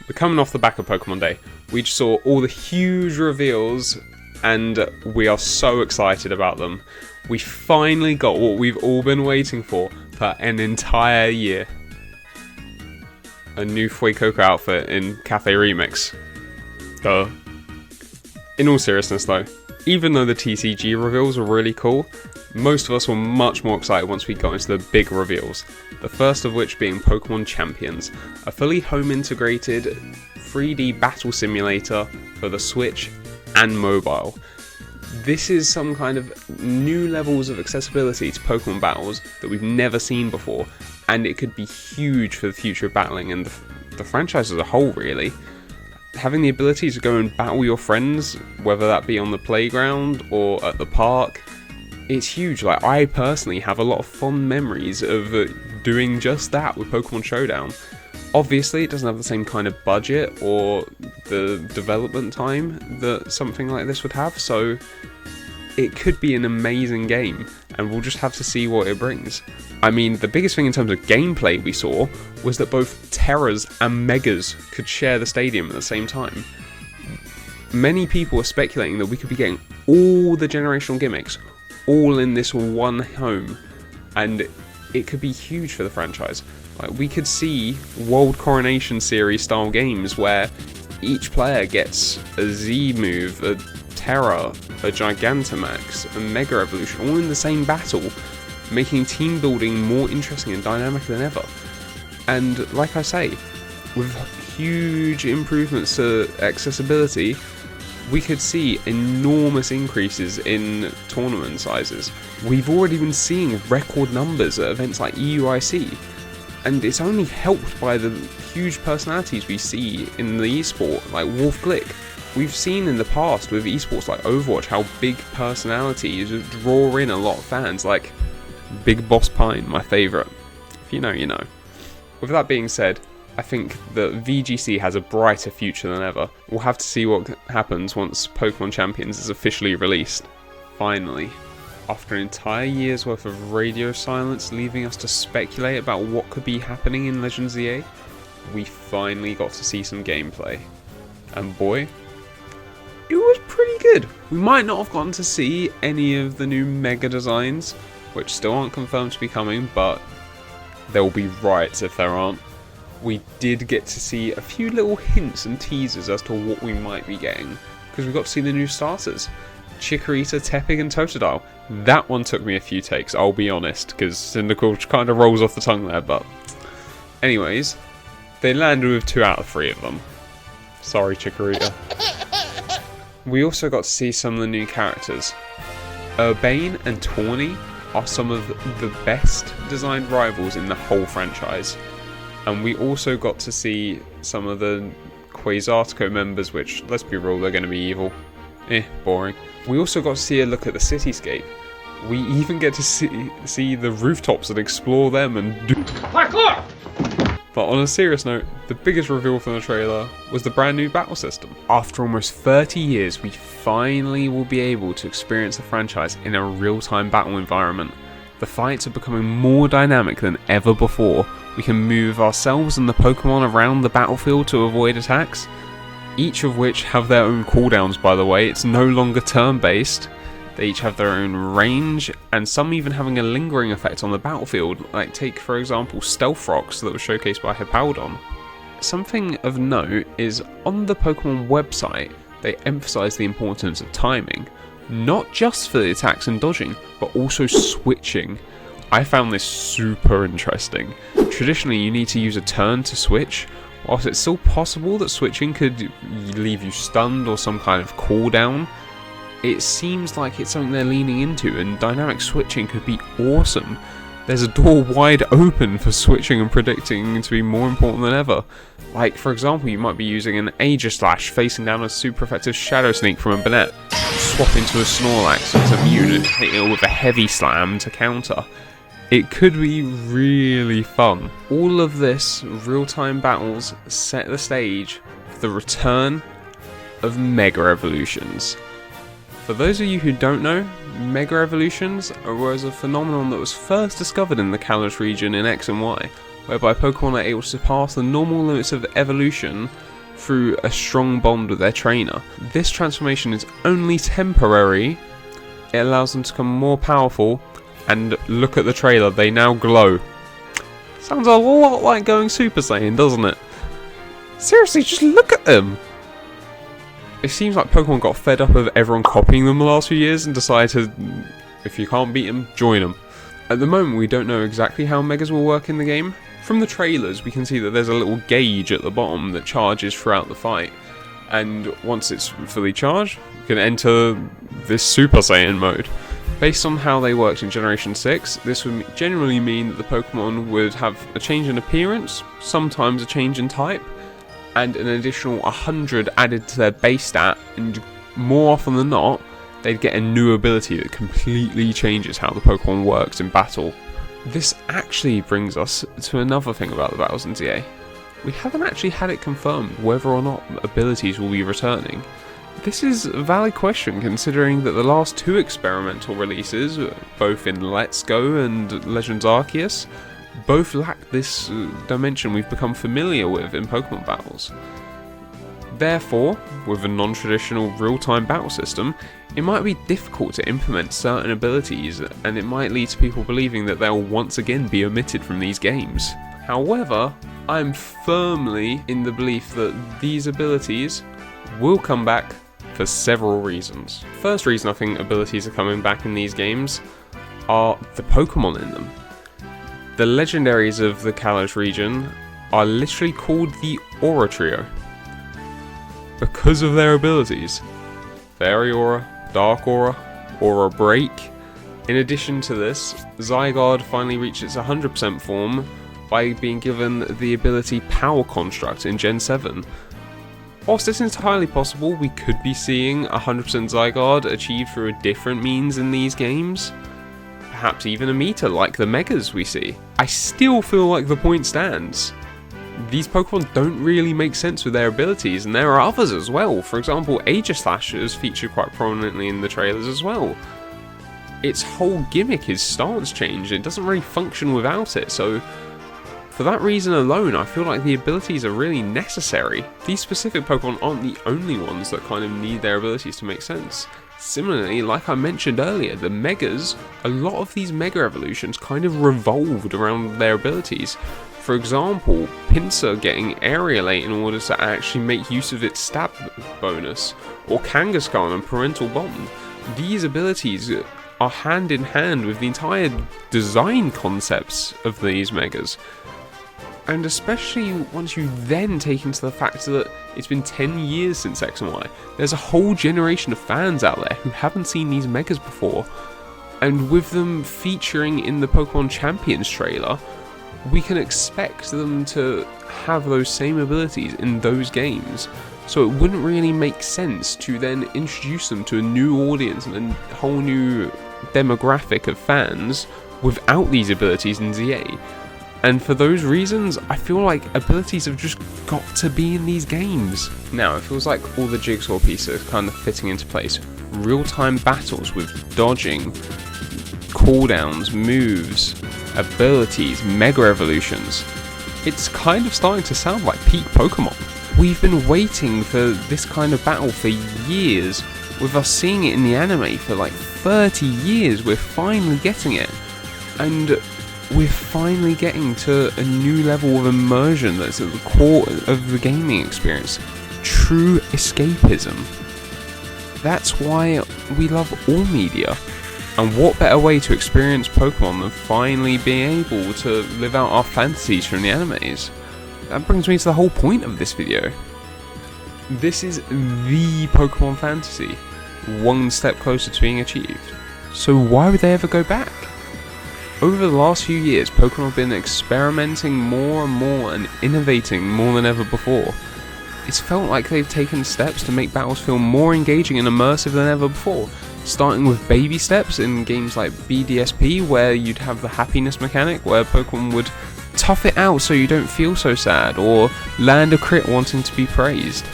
But coming off the back of Pokemon Day, we just saw all the huge reveals, and we are so excited about them. We finally got what we've all been waiting for an entire year. A new Fuecoco outfit in Cafe Remix. Duh. In all seriousness though, even though the TCG reveals were really cool, most of us were much more excited once we got into the big reveals. The first of which being Pokemon Champions, a fully home integrated 3D battle simulator for the Switch and mobile. This is some kind of new levels of accessibility to Pokemon battles that we've never seen before, and it could be huge for the future of battling and the franchise as a whole really. Having the ability to go and battle your friends, whether that be on the playground or at the park, it's huge. Like, I personally have a lot of fond memories of doing just that with Pokemon Showdown. Obviously, it doesn't have the same kind of budget or the development time that something like this would have, so it could be an amazing game, and we'll just have to see what it brings. I mean, the biggest thing in terms of gameplay we saw was that both Terras and Megas could share the stadium at the same time. Many people were speculating that we could be getting all the generational gimmicks all in this one home, and it could be huge for the franchise. Like, we could see World Coronation Series style games where each player gets a Z move, a Terra, a Gigantamax, a Mega Evolution, all in the same battle, making team building more interesting and dynamic than ever. And like I say, with huge improvements to accessibility, we could see enormous increases in tournament sizes. We've already been seeing record numbers at events like EUIC, and it's only helped by the huge personalities we see in the esport, like Wolf Glick. We've seen in the past with esports like Overwatch how big personalities draw in a lot of fans, like Big Boss Pine, my favourite. If you know, you know. With that being said, I think that VGC has a brighter future than ever. We'll have to see what happens once Pokemon Champions is officially released. Finally, after an entire year's worth of radio silence leaving us to speculate about what could be happening in Legends EA, we finally got to see some gameplay. And boy, it was pretty good. We might not have gotten to see any of the new Mega designs, which still aren't confirmed to be coming, but there will be riots if there aren't. We did get to see a few little hints and teasers as to what we might be getting, because we got to see the new starters. Chikorita, Tepig and Totodile. That one took me a few takes, I'll be honest, because Cyndaquil kind of rolls off the tongue there, but... Anyways, they landed with 2 out of 3 of them. Sorry, Chikorita. We also got to see some of the new characters. Urbane and Tawny are some of the best designed rivals in the whole franchise. And we also got to see some of the Quasartico members, which, let's be real, they're going to be evil. Boring. We also got to see a look at the cityscape. We even get to see the rooftops and explore them and do parkour! But on a serious note, the biggest reveal from the trailer was the brand new battle system. After almost 30 years, we finally will be able to experience the franchise in a real-time battle environment. The fights are becoming more dynamic than ever before. We can move ourselves and the Pokemon around the battlefield to avoid attacks, each of which have their own cooldowns, by the way. It's no longer turn-based. They each have their own range, and some even having a lingering effect on the battlefield, like take for example Stealth Rocks that was showcased by Hippowdon. Something of note is on the Pokemon website they emphasise the importance of timing, not just for the attacks and dodging, but also switching. I found this super interesting. Traditionally you need to use a turn to switch, whilst it's still possible that switching could leave you stunned or some kind of cooldown. It seems like it's something they're leaning into, and dynamic switching could be awesome. There's a door wide open for switching and predicting to be more important than ever. Like, for example, you might be using an Aegislash facing down a super effective Shadow Sneak from a Banette. Swap into a Snorlax so it's immune and hit it with a Heavy Slam to counter. It could be really fun. All of this real-time battles set the stage for the return of Mega Evolutions. For those of you who don't know, Mega Evolutions was a phenomenon that was first discovered in the Kalos region in X and Y, whereby Pokemon are able to surpass the normal limits of evolution through a strong bond with their trainer. This transformation is only temporary. It allows them to become more powerful, and look at the trailer, they now glow. Sounds a lot like going Super Saiyan, doesn't it? Seriously, just look at them! It seems like Pokemon got fed up of everyone copying them the last few years and decided to, if you can't beat them, join them. At the moment we don't know exactly how Megas will work in the game. From the trailers we can see that there's a little gauge at the bottom that charges throughout the fight, and once it's fully charged you can enter this Super Saiyan mode. Based on how they worked in Generation 6, this would generally mean that the Pokemon would have a change in appearance, sometimes a change in type, and an additional 100 added to their base stat, and more often than not they'd get a new ability that completely changes how the Pokemon works in battle. This actually brings us to another thing about the battles in ZA. We haven't actually had it confirmed whether or not abilities will be returning. This is a valid question considering that the last 2 experimental releases, both in Let's Go and Legends Arceus, both lack this dimension we've become familiar with in Pokemon battles. Therefore, with a non-traditional real-time battle system, it might be difficult to implement certain abilities, and it might lead to people believing that they'll once again be omitted from these games. However, I'm firmly in the belief that these abilities will come back for several reasons. First reason I think abilities are coming back in these games are the Pokemon in them. The legendaries of the Kalos region are literally called the Aura Trio because of their abilities. Fairy Aura, Dark Aura, Aura Break. In addition to this, Zygarde finally reached its 100% form by being given the ability Power Construct in Gen 7. Whilst it's entirely possible we could be seeing 100% Zygarde achieved through a different means in these games, perhaps even a meter like the Megas we see, I still feel like the point stands. These Pokemon don't really make sense with their abilities, and there are others as well. For example, Aegislash is featured quite prominently in the trailers as well. Its whole gimmick is stance change, it doesn't really function without it, so for that reason alone, I feel like the abilities are really necessary. These specific Pokemon aren't the only ones that kind of need their abilities to make sense. Similarly, like I mentioned earlier, the Megas, a lot of these Mega Evolutions kind of revolved around their abilities. For example, Pinsir getting Aerialate in order to actually make use of its stab bonus, or Kangaskhan and Parental Bond. These abilities are hand in hand with the entire design concepts of these Megas. And especially once you then take into the fact that it's been 10 years since X and Y, there's a whole generation of fans out there who haven't seen these Megas before. And with them featuring in the Pokemon Champions trailer, we can expect them to have those same abilities in those games. So it wouldn't really make sense to then introduce them to a new audience and a whole new demographic of fans without these abilities in ZA. And for those reasons, I feel like abilities have just got to be in these games. Now, it feels like all the jigsaw pieces are kind of fitting into place. Real-time battles with dodging, cooldowns, moves, abilities, Mega Evolutions. It's kind of starting to sound like peak Pokemon. We've been waiting for this kind of battle for years, with us seeing it in the anime for like 30 years. We're finally getting it. And we're finally getting to a new level of immersion that's at the core of the gaming experience. True escapism. That's why we love all media. And what better way to experience Pokemon than finally being able to live out our fantasies from the animes? That brings me to the whole point of this video. This is the Pokemon fantasy, one step closer to being achieved. So why would they ever go back? Over the last few years, Pokemon have been experimenting more and more and innovating more than ever before. It's felt like they've taken steps to make battles feel more engaging and immersive than ever before. Starting with baby steps in games like BDSP, where you'd have the happiness mechanic, where Pokemon would tough it out so you don't feel so sad, or land a crit wanting to be praised.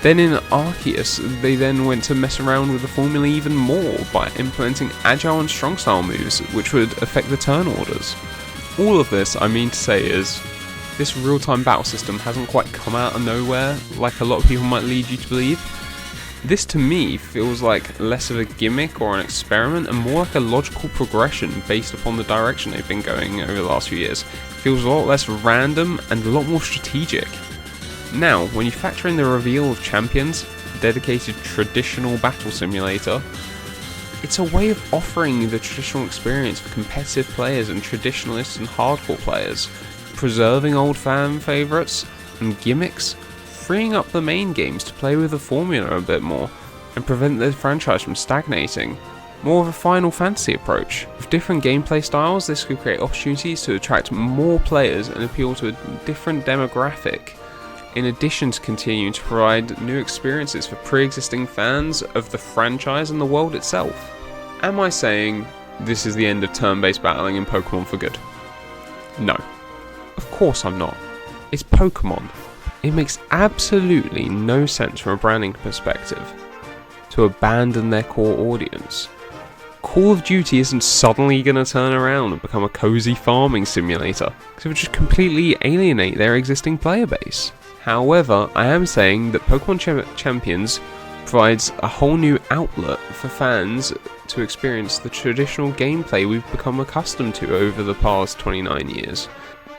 Then in Arceus, they then went to mess around with the formula even more by implementing agile and strong style moves, which would affect the turn orders. All of this, I mean to say, is This real-time battle system hasn't quite come out of nowhere like a lot of people might lead you to believe. This to me feels like less of a gimmick or an experiment and more like a logical progression based upon the direction they've been going over the last few years. It feels a lot less random and a lot more strategic. Now, when you factor in the reveal of Champions, a dedicated traditional battle simulator, it's a way of offering the traditional experience for competitive players and traditionalists and hardcore players, preserving old fan favourites and gimmicks, freeing up the main games to play with the formula a bit more, and prevent the franchise from stagnating. More of a Final Fantasy approach. With different gameplay styles, this could create opportunities to attract more players and appeal to a different demographic, in addition to continuing to provide new experiences for pre-existing fans of the franchise and the world itself. Am I saying this is the end of turn-based battling in Pokemon for good? No. Of course I'm not. It's Pokemon. It makes absolutely no sense from a branding perspective to abandon their core audience. Call of Duty isn't suddenly going to turn around and become a cozy farming simulator, because it would just completely alienate their existing player base. However, I am saying that Pokemon Champions provides a whole new outlet for fans to experience the traditional gameplay we've become accustomed to over the past 29 years.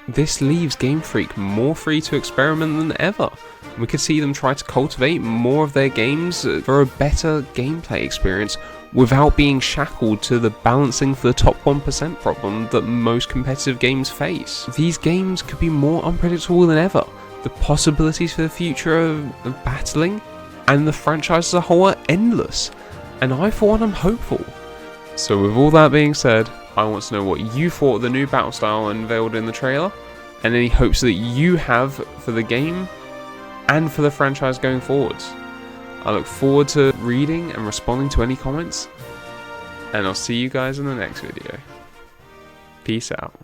This leaves Game Freak more free to experiment than ever. We could see them try to cultivate more of their games for a better gameplay experience without being shackled to the balancing for the top 1% problem that most competitive games face. These games could be more unpredictable than ever. The possibilities for the future of battling and the franchise as a whole are endless, and I for one am hopeful. So with all that being said, I want to know what you thought of the new battle style unveiled in the trailer, and any hopes that you have for the game and for the franchise going forwards. I look forward to reading and responding to any comments, and I'll see you guys in the next video. Peace out.